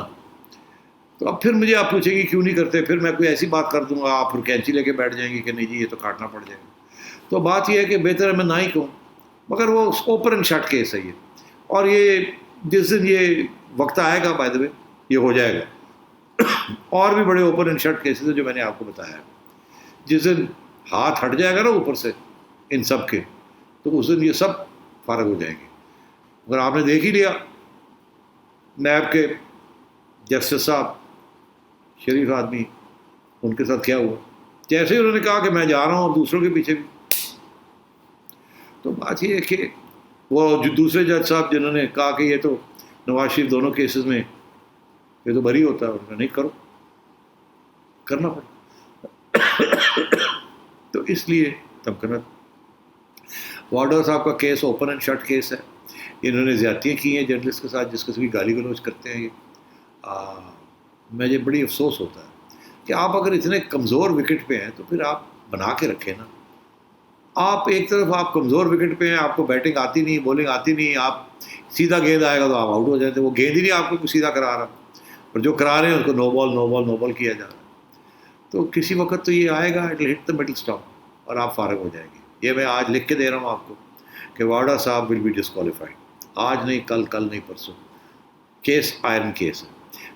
تو اب پھر مجھے آپ پوچھیں گے کیوں نہیں کرتے، پھر میں کوئی ایسی بات کر دوں گا، آپ پھر کینچی لے کے بیٹھ جائیں گے کہ نہیں جی یہ تو کاٹنا پڑ جائے گا. تو بات یہ ہے کہ بہتر ہے میں نہ ہی کہوں، مگر وہ اوپن اینڈ شٹ کیس ہے یہ. اور یہ جس دن یہ وقت آئے گا بائی دا وے یہ ہو جائے گا. اور بھی بڑے اوپن اینڈ شٹ کیسز ہیں جو میں نے آپ کو بتایا ہے. جس دن ہاتھ ہٹ جائے گا نا اوپر سے ان سب کے، تو اس دن یہ سب فارغ ہو جائیں گے. اگر آپ نے دیکھ ہی لیا نیب کے جسٹس صاحب، شریف آدمی، ان کے ساتھ کیا ہوا. جیسے ہی انہوں نے کہا کہ میں جا رہا ہوں اور دوسروں کے پیچھے بھی. تو بات یہ ہے کہ وہ جو دوسرے جج صاحب جنہوں نے کہا کہ یہ تو نواز شریف دونوں کیسز میں یہ تو بری ہوتا ہے، انہوں نے نہیں کرو، کرنا پڑا. تو اس لیے تب کرنا. واڈا صاحب کا case open and shut case ہے. انہوں نے زیادتیاں کی ہیں جرنلسٹ کے ساتھ، جس قسم کی گالی گلوچ کرتے ہیں یہ. مجھے بڑی افسوس ہوتا ہے کہ آپ اگر اتنے کمزور وکٹ پہ ہیں تو پھر آپ بنا کے رکھیں نا. آپ ایک طرف آپ کمزور وکٹ پہ ہیں، آپ کو بیٹنگ آتی نہیں، بولنگ آتی نہیں، آپ سیدھا گیند آئے گا تو آپ آؤٹ ہو جاتے ہیں. وہ گیند ہی نہیں آپ کو سیدھا کرا رہا، اور جو کرا رہے ہیں اس کو نو بال کیا جا رہا ہے. تو کسی وقت تو یہ آئے گا، it will hit the middle stop اور آپ فارغ ہو جائیں گے. یہ میں آج لکھ کے دے رہا ہوں آپ کو کہ واڈا صاحب ول بی ڈسکوالیفائڈ. آج نہیں، کل نہیں، پرسوں. کیس آئرن کیس ہے.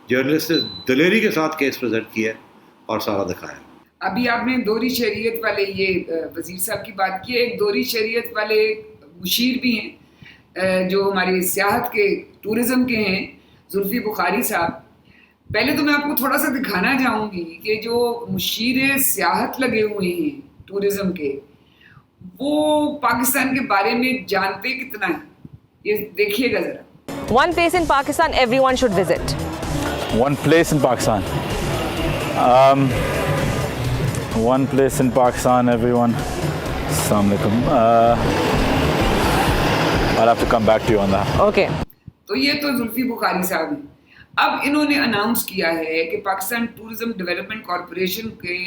جرنلسٹ نے دلیری کے ساتھ کیس پریزنٹ کیا ہے اور سارا دکھایا. ابھی آپ نے دوہری شہریت والے یہ وزیر صاحب کی بات کی ہے. ایک دوہری شہریت والے مشیر بھی ہیں جو ہماری سیاحت کے ٹورزم کے ہیں، زلفی بخاری صاحب. پہلے تو میں آپ کو تھوڑا سا دکھانا چاہوں گی کہ جو مشیر سیاحت لگے ہوئے ہیں ٹورزم کے، وہ پاکستان کے بارے میں جانتے کتنا ہے، یہ دیکھیے گا ذرا. One place in Pakistan everyone should visit. One place in Pakistan. One place in Pakistan, everyone. Assalamu alaikum. I'll have to come back to you on that. Okay. تو یہ تو زلفی بخاری صاحب ہیں. اب انہوں نے اناؤنس کیا ہے کہ پاکستان ٹورزم ڈیولپمنٹ کارپوریشن کے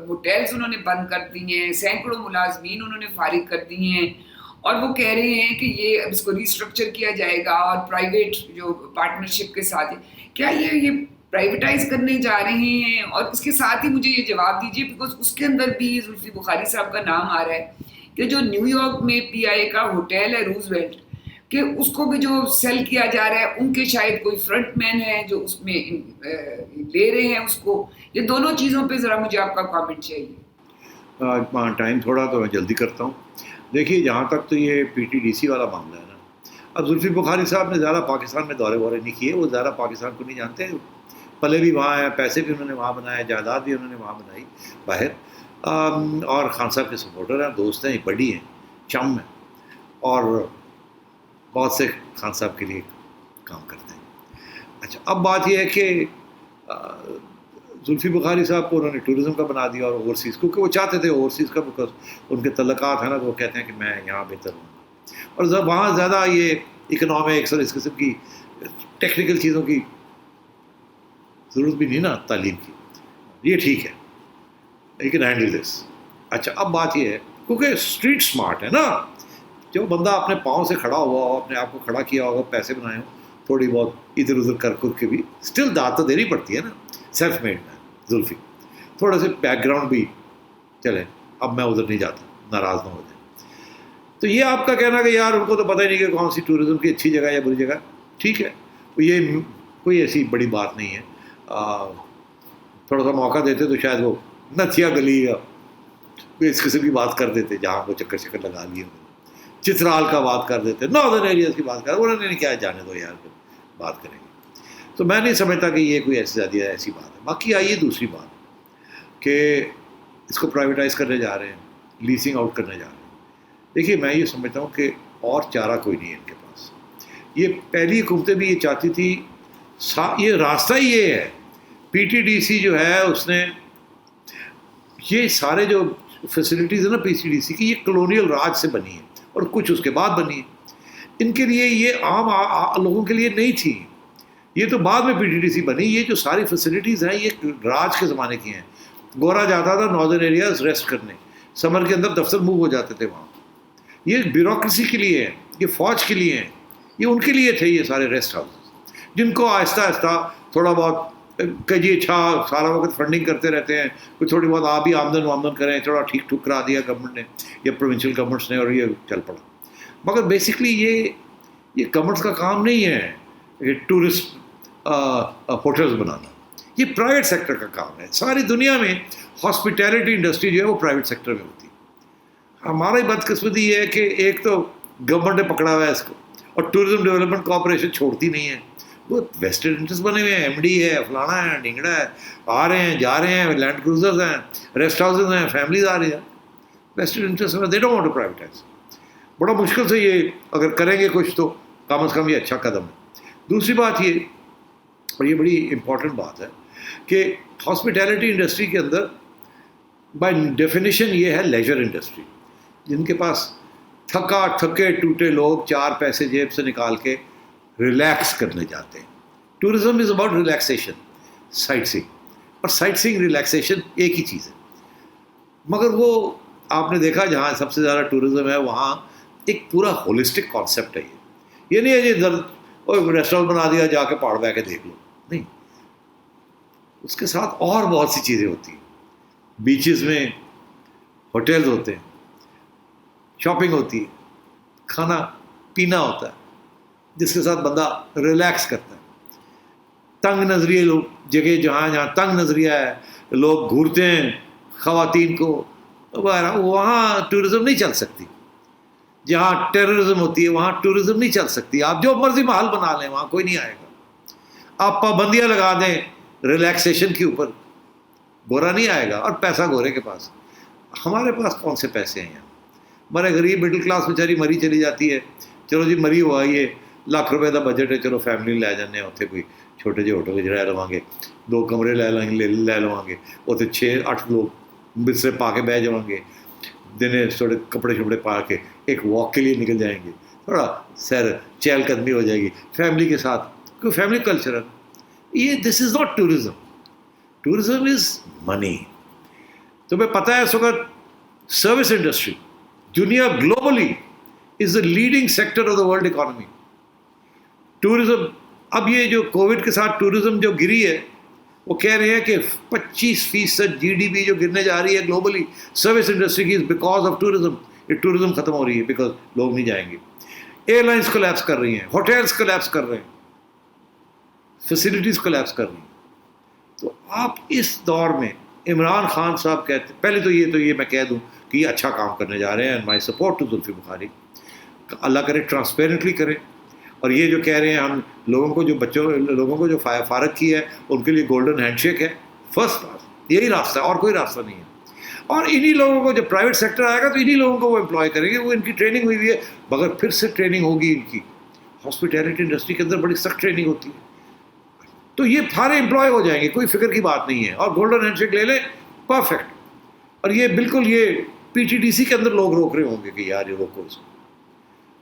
ہوٹلز انہوں نے بند کر دیے ہیں، سینکڑوں ملازمین انہوں نے فارغ کر دیے ہیں، اور وہ کہہ رہے ہیں کہ یہ اب اس کو ریسٹرکچر کیا جائے گا اور پرائیویٹ جو پارٹنرشپ کے ساتھ ہے. کیا یہ پرائیویٹائز کرنے جا رہے ہیں؟ اور اس کے ساتھ ہی مجھے یہ جواب دیجیے، بیکاز اس کے اندر بھی زلفی بخاری صاحب کا نام آ رہا ہے کہ جو نیو یارک میں پی آئی اے کا ہوٹل ہے روزویلٹ، کہ اس کو بھی جو سیل کیا جا رہا ہے، ان کے شاید کوئی فرنٹ مین ہے جو اس میں لے رہے ہیں اس کو. یہ دونوں چیزوں پہ ذرا مجھے آپ کا کامنٹ چاہیے. ٹائم تھوڑا تو میں جلدی کرتا ہوں. دیکھیے جہاں تک تو یہ پی ٹی ڈی سی والا معاملہ ہے نا، اب زلفی بخاری صاحب نے زیادہ پاکستان میں دورے وورے نہیں کیے، وہ زیادہ پاکستان کو نہیں جانتے، پلے بھی وہاں ہیں، پیسے بھی انہوں نے وہاں بنائے، جائیداد بھی انہوں نے وہاں بنائی باہر، اور خان صاحب کے سپورٹر ہیں، دوست ہیں، بڑی ہیں، چم ہیں، اور بہت سے خان صاحب کے لیے کام کرتے ہیں. اچھا اب بات یہ ہے کہ زلفی بخاری صاحب کو انہوں نے ٹورزم کا بنا دیا اور اوورسیز، کیونکہ وہ چاہتے تھے اوورسیز کا، بیکاز ان کے تعلقات ہیں نا، تو وہ کہتے ہیں کہ میں یہاں بہتر ہوں، اور وہاں زیادہ یہ اکنامکس اور اس قسم کی ٹیکنیکل چیزوں کی ضرورت بھی نہیں نا تعلیم کی. یہ ٹھیک ہے، یو کین ہینڈل دس. اچھا اب بات یہ ہے کیونکہ اسٹریٹ اسمارٹ ہے نا، جو بندہ اپنے پاؤں سے کھڑا ہوا ہو، اپنے آپ کو کھڑا کیا ہوگا، پیسے بنائے ہوں تھوڑی بہت ادھر ادھر کر کے بھی، اسٹل داد تو دینی پڑتی ہے نا. سیلف میڈ مین زلفی، تھوڑا سے بیک گراؤنڈ بھی چلے، اب میں ادھر نہیں جاتا، ناراض نہ ہو جائے. تو یہ آپ کا کہنا کہ یار ان کو تو پتہ ہی نہیں کہ کون سی ٹورزم کی اچھی جگہ یا بری جگہ، ٹھیک ہے، یہ کوئی ایسی بڑی بات نہیں ہے. تھوڑا سا موقع دیتے تو شاید وہ نتھیا گلی یا اس قسم کی بات کر دیتے، جہاں وہ چکر شکر لگا لیے، چترال کا بات کر دیتے، ناردرن ایریاز کی بات کر، انہوں نے کیا جانے دو یار، بات کریں گے. تو میں نہیں سمجھتا کہ یہ کوئی ایسی بات ہے. باقی آئیے دوسری بات کہ اس کو پرائیویٹائز کرنے جا رہے ہیں، لیسنگ آؤٹ کرنے جا رہے ہیں. دیکھیے میں یہ سمجھتا ہوں کہ اور چارہ کوئی نہیں ہے ان کے پاس. یہ پہلی حکومتیں بھی یہ چاہتی تھی، یہ راستہ ہی یہ ہے. پی ٹی ڈی سی جو ہے اس نے یہ سارے جو فیسلٹیز ہیں نا پی سی ڈی سی کی، یہ کلونیل راج سے بنی ہے اور کچھ اس کے بعد بنی ہے. ان کے لیے یہ عام لوگوں کے لیے نہیں تھی، یہ تو بعد میں پی ٹی ڈی سی بنی. یہ جو ساری فیسلٹیز ہیں یہ راج کے زمانے کی ہیں. گورا جاتا تھا ناردرن ایریاز ریسٹ کرنے، سمر کے اندر دفتر موو ہو جاتے تھے وہاں. یہ بیوروکریسی کے لیے ہیں، یہ فوج کے لیے ہیں، یہ ان کے لیے تھے یہ سارے ریسٹ ہاؤس، جن کو آہستہ آہستہ تھوڑا بہت کہ جی اچھا سارا وقت فنڈنگ کرتے رہتے ہیں، کوئی تھوڑی بہت آپ بھی آمدن کریں، تھوڑا ٹھیک ٹھوک کرا دیا گورنمنٹ نے یا پروونشل گورنمنٹس نے، اور یہ چل پڑا. مگر بیسکلی یہ گورنمنٹس کا کام نہیں ہے کہ ٹورسٹ ہوٹلز بنانا، یہ پرائیویٹ سیکٹر کا کام ہے. ساری دنیا میں ہاسپٹیلٹی انڈسٹری جو ہے وہ پرائیویٹ سیکٹر میں ہوتی ہے. ہماری بدقسمتی یہ ہے کہ ایک تو گورنمنٹ نے پکڑا ہوا ہے اس کو، اور ٹورزم ڈیولپمنٹ کارپوریشن چھوڑتی نہیں ہے. وہ ویسٹڈ انٹرسٹ بنے ہوئے ہیں، ایم ڈی ہے، فلانا ہے، ڈنگڑا ہے، آ رہے ہیں جا رہے ہیں، لینڈ کروزرز ہیں، ریسٹ ہاؤسز ہیں، فیملیز آ رہی ہیں. Vested interest they don't want to privatise. بڑا مشکل سے یہ اگر کریں گے کچھ تو کم از کم یہ اچھا قدم ہے. دوسری بات یہ، اور یہ بڑی امپورٹنٹ بات ہے، کہ ہاسپٹیلٹی انڈسٹری کے اندر بائی ڈیفینیشن یہ ہے لیجر انڈسٹری، جن کے پاس تھکے ٹوٹے لوگ 4 پیسے جیب سے نکال کے ریلیکس کرنے جاتے ہیں. Tourism is about relaxation, sightseeing, اور سائٹ سینگ ریلیکسیشن ایک ہی چیز ہے. مگر وہ آپ نے دیکھا جہاں سب سے زیادہ ٹورزم ہے وہاں ایک پورا ہولسٹک کانسیپٹ ہے. یہ نہیں ہے جی ریسٹورینٹ بنا دیا جا کے پہاڑ بہ کے دیکھ لو، نہیں، اس کے ساتھ اور بہت سی چیزیں ہوتی ہیں. بیچز میں ہوٹلز ہوتے ہیں، شاپنگ ہوتی ہے، کھانا پینا ہوتا ہے، جس کے ساتھ بندہ ریلیکس کرتا ہے. تنگ نظریے لوگ جگہ جہاں تنگ نظریہ ہے، لوگ گھورتے ہیں خواتین کو وغیرہ، وہاں ٹورزم نہیں چل سکتی. جہاں ٹیررزم ہوتی ہے وہاں ٹورزم نہیں چل سکتی. آپ جو مرضی محل بنا لیں وہاں کوئی نہیں آئے گا. آپ پابندیاں لگا دیں ریلیکسیشن کے اوپر گورا نہیں آئے گا, اور پیسہ گورے کے پاس. ہمارے پاس کون سے پیسے ہیں یہاں؟ ہمارے غریب مڈل کلاس بیچاری مری چلی جاتی ہے, چلو جی مری ہوا یہ لاکھ روپے کا بجٹ ہے, چلو فیملی لے جانے اتنے کوئی چھوٹے جہے ہوٹل رہ لواں گے, 2 کمرے لے لواں گے, اتنے 6-8 لوگ بسترے پا کے بہ جاؤں گے, دن تھوڑے کپڑے شپڑے پا کے ایک واک کے لیے نکل جائیں گے, تھوڑا سیر چہل قدمی ہو جائے گی فیملی کے ساتھ, کیونکہ فیملی کلچر ہے یہ. دس از ناٹ ٹورزم. ٹورزم از منی. تمہیں پتہ ہے اس وقت سروس انڈسٹری دنیا globally is the leading sector of the world economy. Tourism اب یہ جو کووڈ کے ساتھ ٹورزم جو گری ہے, وہ کہہ رہے ہیں کہ 25% GDP جو گرنے جا رہی ہے گلوبلی سروس انڈسٹری کی, از بیکاز آف ٹورزم. یہ ٹورزم ختم ہو رہی ہے بیکاز لوگ نہیں جائیں گے. ایئر لائنس کولیپس کر رہی ہیں, ہوٹلس کولیپس کر رہے ہیں, فیسلٹیز کولیپس کر رہی ہیں. تو آپ اس دور میں عمران خان صاحب کہتے, پہلے تو یہ میں کہہ دوں کہ یہ اچھا کام کرنے جا رہے ہیں, my support to Zulfi Bukhari. اللہ کرے ٹرانسپیرنٹلی کریں. اور یہ جو کہہ رہے ہیں ہم لوگوں کو جو فارغ کیا ہے ان کے لیے گولڈن ہینڈ شیک ہے, فرسٹ کلاس, یہی راستہ ہے اور کوئی راستہ نہیں ہے. اور انہی لوگوں کو جب پرائیویٹ سیکٹر آئے گا تو انہی لوگوں کو وہ امپلائی کریں گے, وہ ان کی ٹریننگ ہوئی ہوئی ہے, مگر پھر سے ٹریننگ ہوگی ان کی. ہاسپٹیلٹی انڈسٹری کے اندر بڑی سخت ٹریننگ ہوتی ہے, تو یہ سارے امپلائی ہو جائیں گے, کوئی فکر کی بات نہیں ہے. اور گولڈن ہینڈ شیک لے لیں, پرفیکٹ. اور یہ بالکل یہ PTDC کے اندر لوگ روک رہے ہوں گے کہ یار یہ روکو اس کو.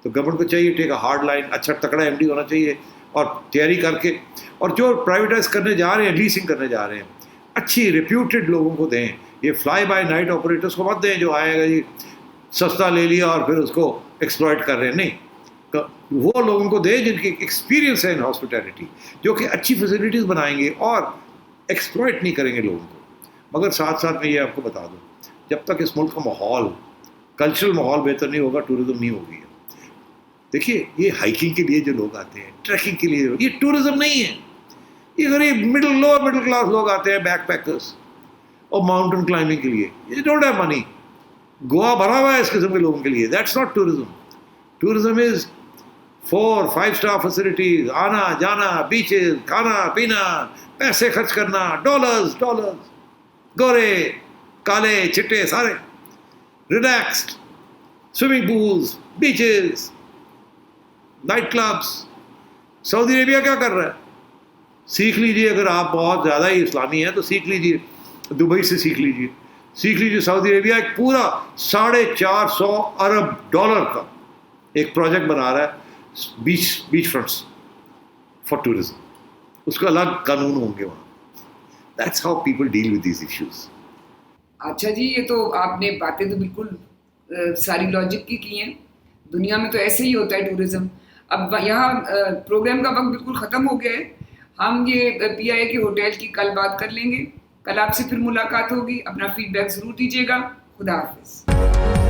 تو گورنمنٹ کو چاہیے ٹیک اے ہارڈ لائن, اچھا تکڑا MD ہونا چاہیے, اور تیاری کر کے, اور جو پرائیویٹائز کرنے جا رہے ہیں, لیسنگ کرنے جا رہے ہیں, اچھی ریپیوٹیڈ لوگوں کو دیں. یہ فلائی بائی نائٹ آپریٹرس کو مت دیں جو آئے گا جی سستا لے لیا اور پھر اس کو ایکسپلائٹ کر رہے ہیں. نہیں, وہ لوگوں کو دیں جن کی ایکسپیرینس ہے ان ہاسپٹیلٹی, جو کہ اچھی فیسلٹیز بنائیں گے اور ایکسپلائٹ نہیں کریں گے لوگوں کو. مگر ساتھ ساتھ میں یہ آپ کو بتا دوں, جب تک اس ملک کا ماحول, کلچرل ماحول بہتر نہیں ہوگا, ٹورزم نہیں ہوگی. دیکھیے یہ ہائکنگ کے لیے جو لوگ آتے ہیں, ٹریکنگ کے لیے, یہ ٹورزم نہیں ہے. یہ غریب لوور مڈل کلاس لوگ آتے ہیں, بیک پیکرس, اور ماؤنٹین کلائمبنگ کے لیے. یہ ڈونٹ ہیو منی. گوا بھرا ہوا ہے اس قسم کے لوگوں کے لیے. That's not tourism. Tourism is 4-5 star facilities, آنا جانا, بیچز, کھانا پینا, پیسے خرچ کرنا, ڈالرز, گورے کالے چٹے سارے, relaxed, swimming pools, beaches, night clubs. سعودی عربیہ کیا کر رہا ہے؟ سیکھ لیجئے. اگر آپ بہت زیادہ ہی اسلامی ہیں تو سیکھ لیجئے, دبئی سے سیکھ لیجئے. سعودی عربیہ ایک پورا $450 ارب کا ایک پروجیکٹ بنا رہا ہے بیچ فرنٹس فار ٹورزم. اس کا الگ قانون ہوں گے وہاں. That's how people deal with these issues. اچھا جی, یہ تو آپ نے باتیں تو بالکل ساری لاجک کی ہیں. دنیا میں تو ایسے ہی ہوتا ہے ٹورزم. اب یہاں پروگرام کا وقت بالکل ختم ہو گیا ہے. ہم یہ PIA کے ہوٹل کی کل بات کر لیں گے. کل آپ سے پھر ملاقات ہوگی. اپنا فیڈ بیک ضرور دیجیے گا. خدا حافظ.